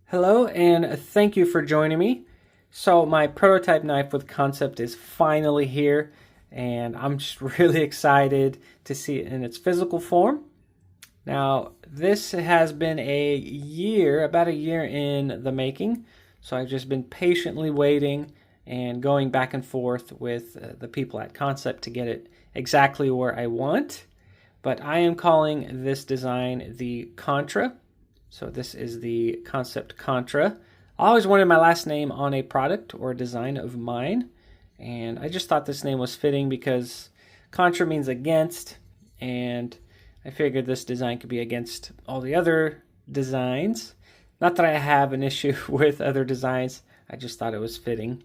Hello, and thank you for joining me. So my prototype knife with Kansept is finally here, and I'm just really excited to see it in its physical form. Now, this has been about a year in the making, so I've just been patiently waiting and going back and forth with the people at Kansept to get it exactly where I want. But I am calling this design the Contra. So this is the Kansept Contra. I always wanted my last name on a product or a design of mine, and I just thought this name was fitting because Contra means against, and I figured this design could be against all the other designs. Not that I have an issue with other designs, I just thought it was fitting.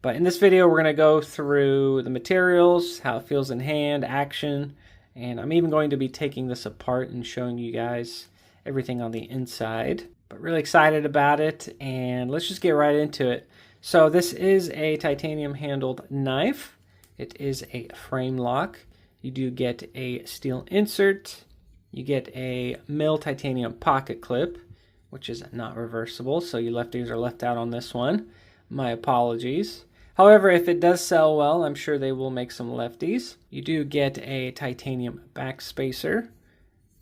But in this video, we're going to go through the materials, how it feels in hand, action, and I'm even going to be taking this apart and showing you guys everything on the inside. But really excited about it, and let's just get right into it. So this is a titanium handled knife. It is a frame lock. You do get a steel insert. You get a mill titanium pocket clip, which is not reversible, so you lefties are left out on this one. My apologies. However, if it does sell well, I'm sure they will make some lefties. You do get a titanium back spacer.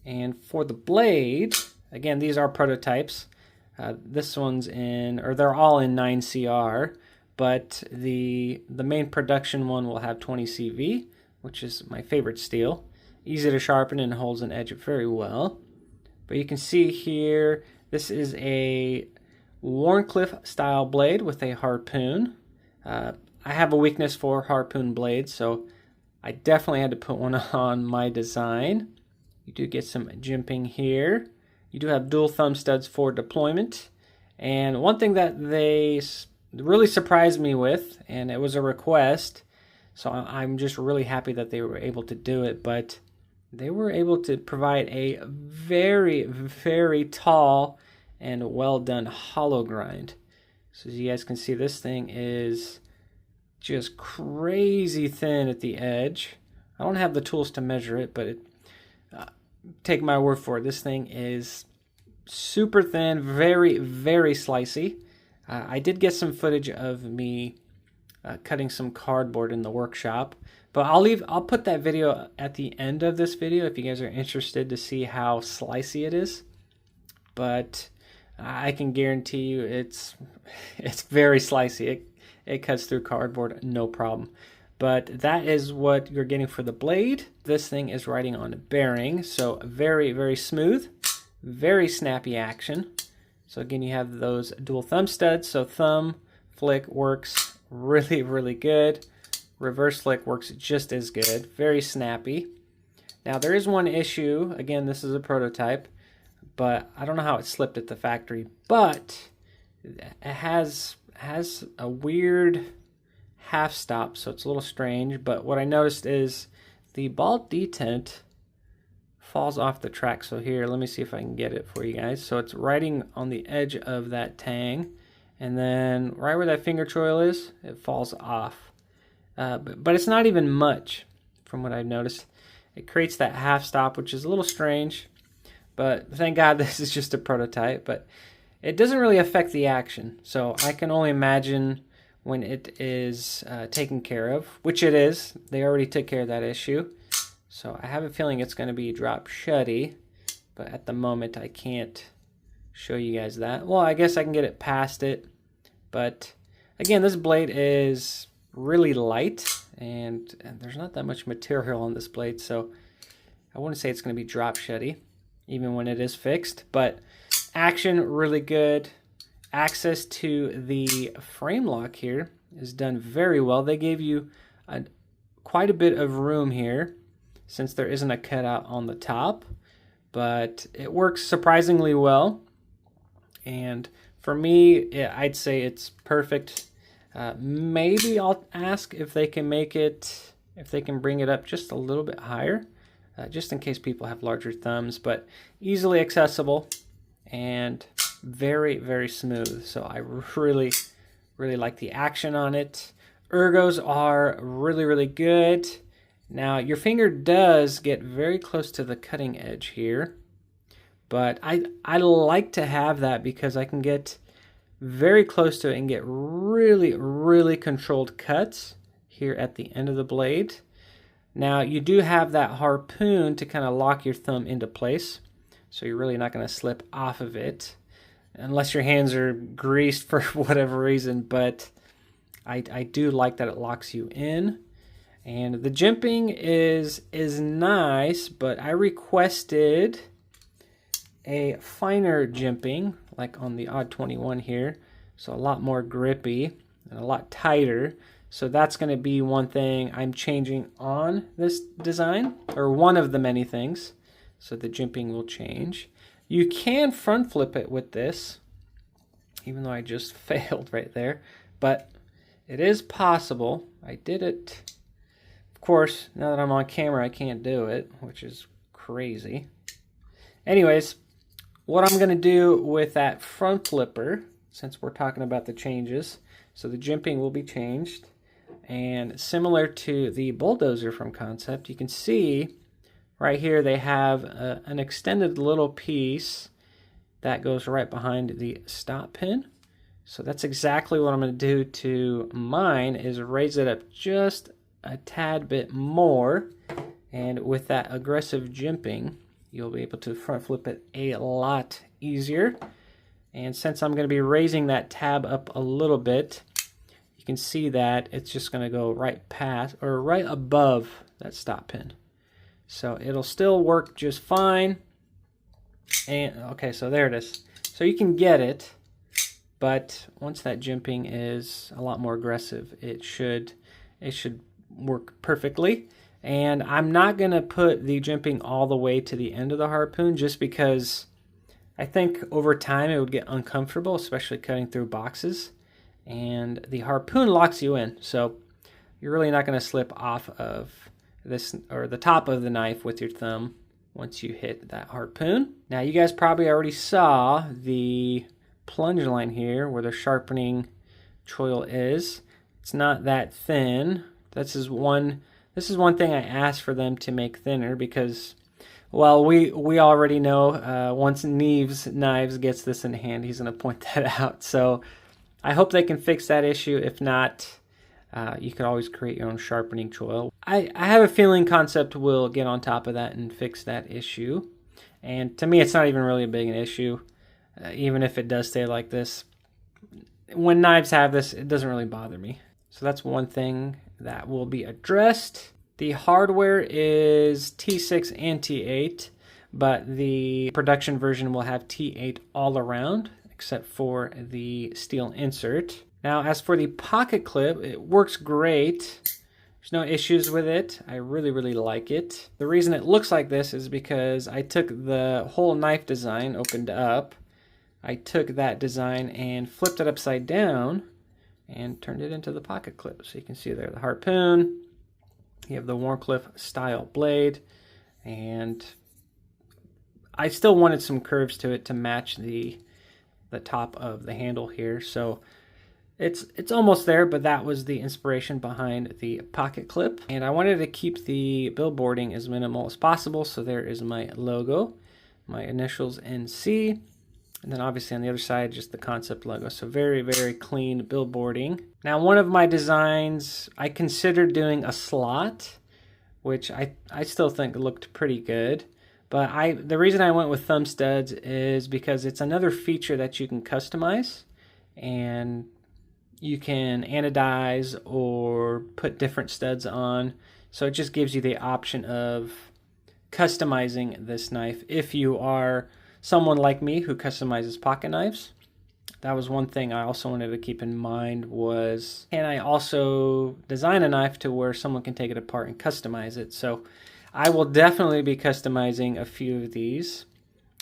And for the blade, again, these are prototypes. This one's they're all in 9CR, but the main production one will have 20CV, which is my favorite steel. Easy to sharpen and holds an edge very well. But you can see here, this is a Warncliffe style blade with a harpoon. I have a weakness for harpoon blades, so I definitely had to put one on my design. You do get some jimping here. You do have dual thumb studs for deployment. And one thing that they really surprised me with, and it was a request, so I'm just really happy that they were able to do it, but they were able to provide a very, very tall and well done hollow grind. So as you guys can see, this thing is just crazy thin at the edge. I don't have the tools to measure it, but take my word for it, this thing is super thin, very, very slicey. I did get some footage of me cutting some cardboard in the workshop, but I'll put that video at the end of this video if you guys are interested to see how slicey it is. But I can guarantee you it's very slicey. It cuts through cardboard, no problem. But that is what you're getting for the blade. This thing is riding on a bearing, so very, very smooth, very snappy action. So again, you have those dual thumb studs, so thumb flick works really, really good. Reverse flick works just as good, very snappy. Now there is one issue, again, this is a prototype, but I don't know how it slipped at the factory, but it has a weird half stop, so it's a little strange. But what I noticed is the ball detent falls off the track. So here, let me see if I can get it for you guys. So it's riding on the edge of that tang, and then right where that finger choil is, it falls off. But it's not even much from what I've noticed. It creates that half stop, which is a little strange, but thank God this is just a prototype. But it doesn't really affect the action, so I can only imagine when it is taken care of, which it is. They already took care of that issue. So I have a feeling it's going to be drop shutty, but at the moment I can't show you guys that. Well, I guess I can get it past it, but again, this blade is really light, and there's not that much material on this blade, so I wouldn't say it's going to be drop shutty, even when it is fixed, but action really good. Access to the frame lock here is done very well. They gave you quite a bit of room here since there isn't a cutout on the top, but it works surprisingly well. And for me, I'd say it's perfect. Maybe I'll ask if they can bring it up just a little bit higher, just in case people have larger thumbs, but easily accessible and very, very smooth. So I really, really like the action on it. Ergos are really, really good. Now your finger does get very close to the cutting edge here, But I like to have that because I can get very close to it and get really, really controlled cuts here at the end of the blade. Now you do have that harpoon to kind of lock your thumb into place, so you're really not going to slip off of it unless your hands are greased for whatever reason, but I do like that it locks you in. And the jimping is nice, but I requested a finer jimping, like on the Odd 21 here, so a lot more grippy and a lot tighter. So that's going to be one thing I'm changing on this design, or one of the many things. So the jimping will change. You can front flip it with this, even though I just failed right there, but it is possible. I did it. Of course, now that I'm on camera, I can't do it, which is crazy. Anyways, what I'm going to do with that front flipper, since we're talking about the changes, so the jimping will be changed. And similar to the bulldozer from Kansept, you can see right here they have an extended little piece that goes right behind the stop pin. So that's exactly what I'm going to do to mine, is raise it up just a tad bit more. And with that aggressive jimping, you'll be able to front flip it a lot easier. And since I'm going to be raising that tab up a little bit, you can see that it's just going to go right past, or right above that stop pin. So it'll still work just fine. And okay, so there it is. So you can get it, but once that jimping is a lot more aggressive, it should work perfectly. And I'm not going to put the jimping all the way to the end of the harpoon, just because I think over time it would get uncomfortable, especially cutting through boxes. And the harpoon locks you in, so you're really not going to slip off of this, or the top of the knife with your thumb, once you hit that harpoon. Now you guys probably already saw the plunge line here where the sharpening choil is. It's not that thin. This is one thing I asked for them to make thinner, because, well, we already know once Knives gets this in hand, he's going to point that out. So I hope they can fix that issue. If not, you could always create your own sharpening choil. I have a feeling Kansept will get on top of that and fix that issue. And to me, it's not even really a big an issue, even if it does stay like this. When knives have this, it doesn't really bother me. So that's one thing that will be addressed. The hardware is T6 and T8, but the production version will have T8 all around, except for the steel insert. Now, as for the pocket clip, it works great. There's no issues with it. I really, really like it. The reason it looks like this is because I took the whole knife design, opened up. I took that design and flipped it upside down and turned it into the pocket clip. So you can see there the harpoon. You have the Warncliffe style blade, and I still wanted some curves to it to match the top of the handle here. So it's almost there, but that was the inspiration behind the pocket clip. And I wanted to keep the billboarding as minimal as possible. So there is my logo, my initials NC, and then obviously on the other side, just the Kansept logo. So very, very clean billboarding. Now, one of my designs, I considered doing a slot, which I still think looked pretty good. But the reason I went with thumb studs is because it's another feature that you can customize, and you can anodize or put different studs on. So it just gives you the option of customizing this knife if you are someone like me who customizes pocket knives. That was one thing I also wanted to keep in mind, was can I also design a knife to where someone can take it apart and customize it? So I will definitely be customizing a few of these,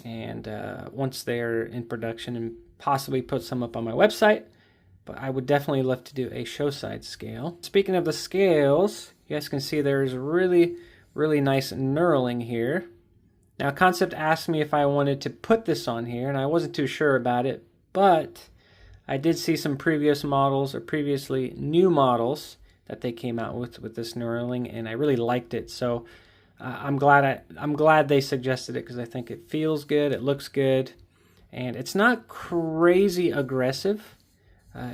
and once they're in production, and possibly put some up on my website. But I would definitely love to do a show side scale. Speaking of the scales, you guys can see there's really, really nice knurling here. Now, Kansept asked me if I wanted to put this on here, and I wasn't too sure about it, but I did see some previous models, or previously new models, that they came out with this knurling, and I really liked it. So I'm glad they suggested it because I think it feels good, it looks good, and it's not crazy aggressive.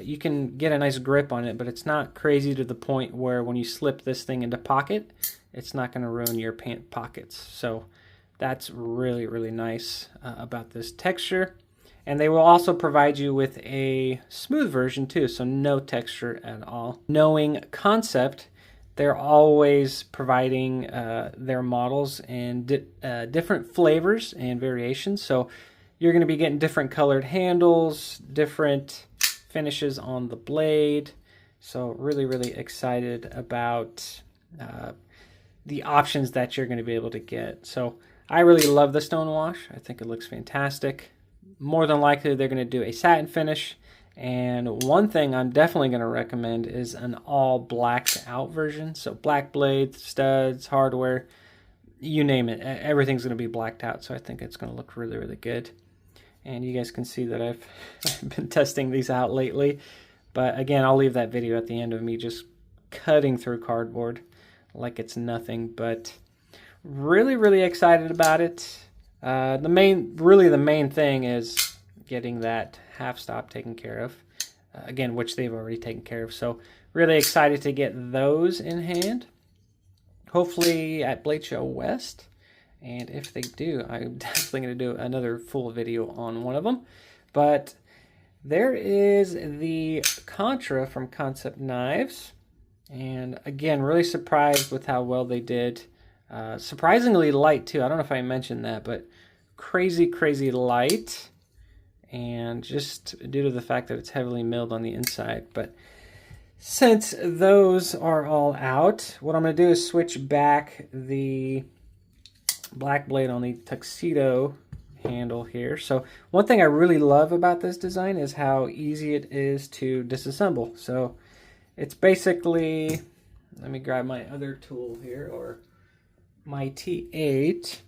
You can get a nice grip on it, but it's not crazy to the point where when you slip this thing into pocket, it's not going to ruin your pant pockets. So that's really, really nice about this texture. And they will also provide you with a smooth version too, so no texture at all. Knowing Kansept, they're always providing their models in different flavors and variations. So you're going to be getting different colored handles, different finishes on the blade. So really, really excited about the options that you're going to be able to get. So I really love the stone wash. I think it looks fantastic. More than likely, they're going to do a satin finish. And one thing I'm definitely going to recommend is an all blacked out version. So black blades, studs, hardware, you name it. Everything's going to be blacked out. So I think it's going to look really, really good. And you guys can see that I've been testing these out lately. But again, I'll leave that video at the end of me just cutting through cardboard like it's nothing. But really, really excited about it. The main thing is getting that half stop taken care of. Again, which they've already taken care of. So really excited to get those in hand. Hopefully at Blade Show West. And if they do, I'm definitely going to do another full video on one of them. But there is the Contra from Kansept Knives. And again, really surprised with how well they did. Surprisingly light too. I don't know if I mentioned that, but crazy, crazy light. And just due to the fact that it's heavily milled on the inside. But since those are all out, what I'm going to do is switch back the black blade on the tuxedo handle here. So one thing I really love about this design is how easy it is to disassemble. So it's basically, let me grab my other tool here, or my T8.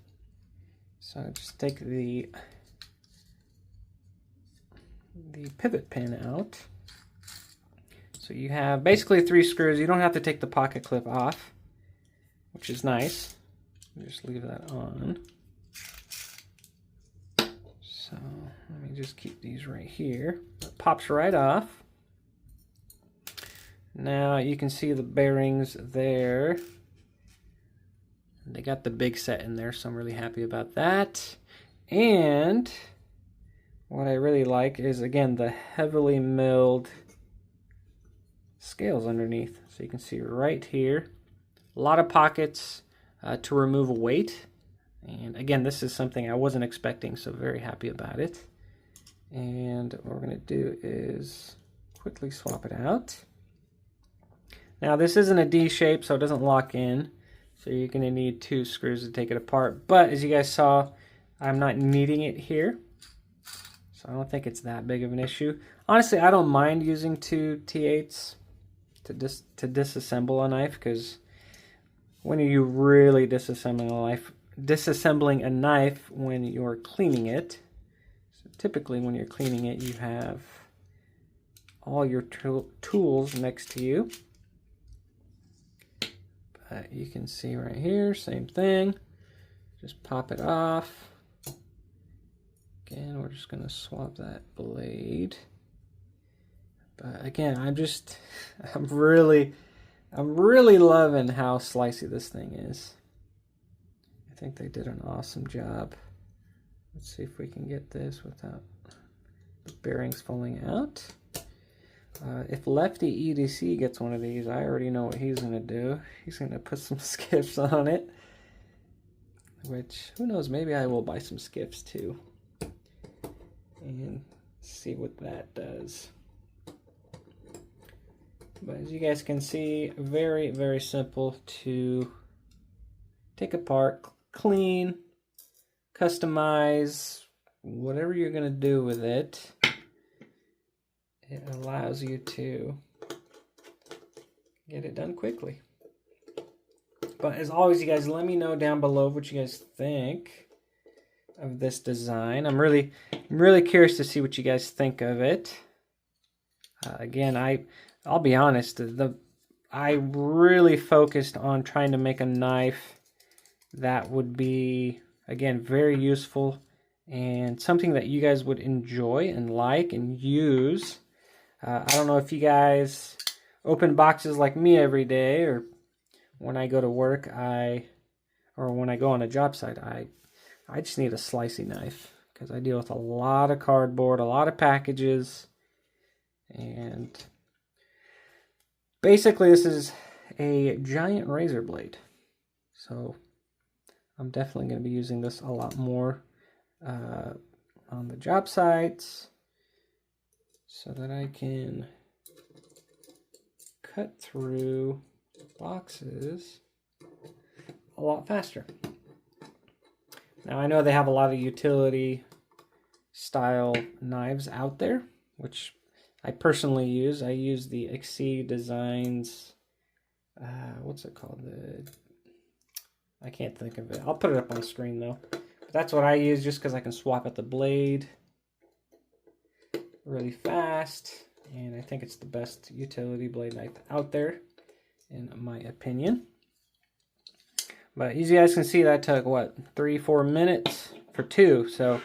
So I just take the pivot pin out. So you have basically 3 screws. You don't have to take the pocket clip off, which is nice. Just leave that on. So let me just keep these right here. It pops right off. Now you can see the bearings there. They got the big set in there, so I'm really happy about that. And what I really like is, again, the heavily milled scales underneath. So you can see right here, a lot of pockets to remove weight. And again, this is something I wasn't expecting, so very happy about it. And what we're going to do is quickly swap it out. Now this isn't a D shape, so it doesn't lock in. So you're going to need 2 screws to take it apart. But as you guys saw, I'm not needing it here. So I don't think it's that big of an issue. Honestly, I don't mind using 2 T8s to disassemble a knife, because when are you really disassembling a knife when you're cleaning it? So typically when you're cleaning it, you have all your tools next to you. But you can see right here, same thing. Just pop it off. Again, we're just gonna swap that blade. But again, I'm really loving how slicey this thing is. I think they did an awesome job. Let's see if we can get this without the bearings falling out. If Lefty EDC gets one of these, I already know what he's gonna do. He's gonna put some skiffs on it. Which, who knows, maybe I will buy some skiffs too. And see what that does. But as you guys can see, very, very simple to take apart, clean, customize, whatever you're going to do with it. It allows you to get it done quickly. But as always, you guys, let me know down below what you guys think of this design. I'm really curious to see what you guys think of it. Again, I'll be honest, I really focused on trying to make a knife that would be, again, very useful and something that you guys would enjoy and like and use. I don't know if you guys open boxes like me every day, or when I go to work, or when I go on a job site, I just need a slicey knife because I deal with a lot of cardboard, a lot of packages, and basically this is a giant razor blade. So I'm definitely going to be using this a lot more on the job sites so that I can cut through boxes a lot faster. Now I know they have a lot of utility style knives out there, which I personally use. I use the Exceed Designs, what's it called? I can't think of it. I'll put it up on the screen though. But that's what I use just because I can swap out the blade really fast. And I think it's the best utility blade knife out there, in my opinion. But as you guys can see, that took, what, 3-4 minutes for 2. So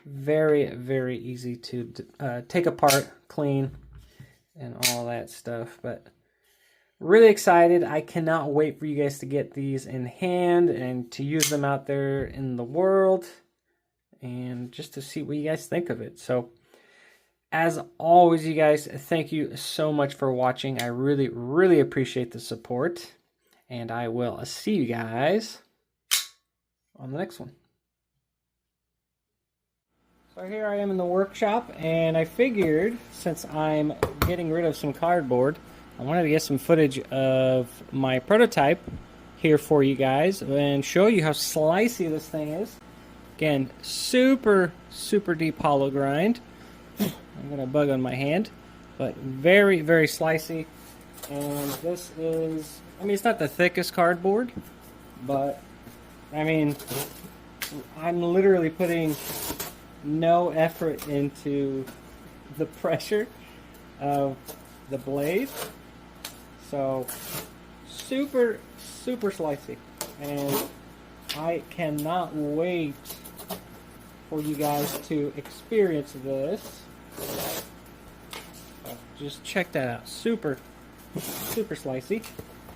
very, very easy to take apart, clean, and all that stuff. But really excited. I cannot wait for you guys to get these in hand and to use them out there in the world and just to see what you guys think of it. So as always, you guys, thank you so much for watching. I really, really appreciate the support. And I will see you guys on the next one. So here I am in the workshop, and I figured since I'm getting rid of some cardboard, I wanted to get some footage of my prototype here for you guys and show you how slicey this thing is. Again, super, super deep hollow grind. I'm gonna bug on my hand, but very, very slicey. And this is, I mean, it's not the thickest cardboard, but I mean, I'm literally putting no effort into the pressure of the blade. So super, super slicey. And I cannot wait for you guys to experience this. Just check that out. Super, super slicey.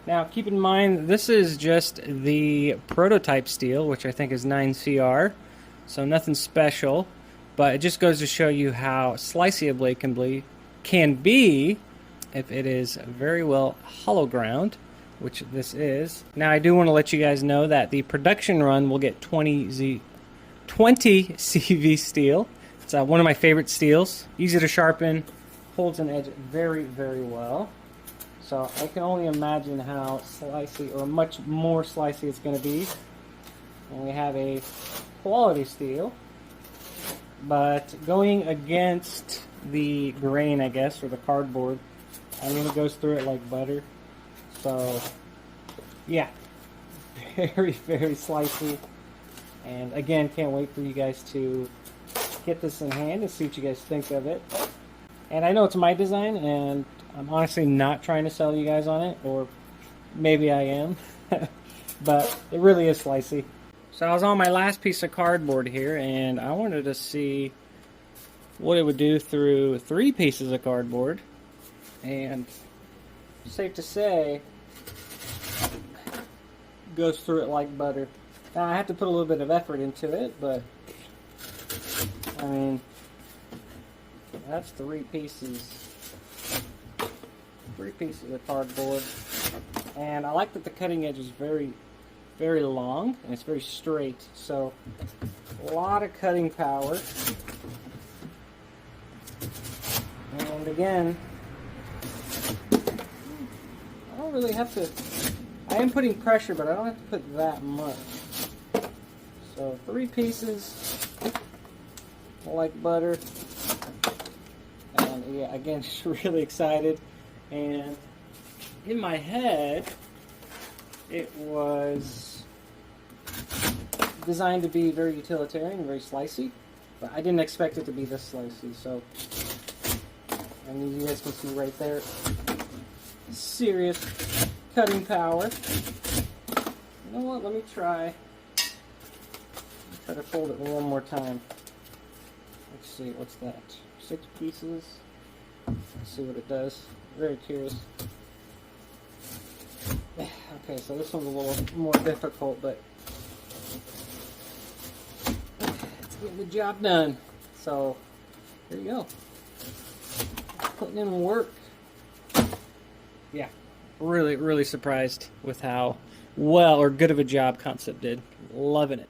Now keep in mind, this is just the prototype steel, which I think is 9CR, so nothing special, but it just goes to show you how slicey a blade can be if it is very well hollow ground, which this is. Now I do want to let you guys know that the production run will get 20 CV steel. It's one of my favorite steels. Easy to sharpen, holds an edge very, very well. So I can only imagine how slicey, or much more slicey, it's going to be. And we have a quality steel, but going against the grain, I guess, or the cardboard, I mean, it goes through it like butter. So yeah, very, very slicey. And again, can't wait for you guys to get this in hand and see what you guys think of it. And I know it's my design, and I'm honestly not trying to sell you guys on it, or maybe I am, but it really is slicey. So I was on my last piece of cardboard here, and I wanted to see what it would do through 3 pieces of cardboard, and safe to say, goes through it like butter. Now I have to put a little bit of effort into it, but I mean, that's 3 pieces. 3 pieces of cardboard. And I like that the cutting edge is very, very long, and it's very straight. So, a lot of cutting power. And again, I don't really have to, I am putting pressure, but I don't have to put that much. So 3 pieces, like butter. And yeah, again, just really excited. And in my head, it was designed to be very utilitarian, very slicey, but I didn't expect it to be this slicey. So, and you guys can see right there, serious cutting power. You know what? Let me try to fold it one more time. Let's see, what's that? 6 pieces. Let's see what it does. Very curious. Okay, so this one's a little more difficult, but it's getting the job done. So, there you go. Putting in work. Yeah, really surprised with how well or good of a job Kansept did. Loving it.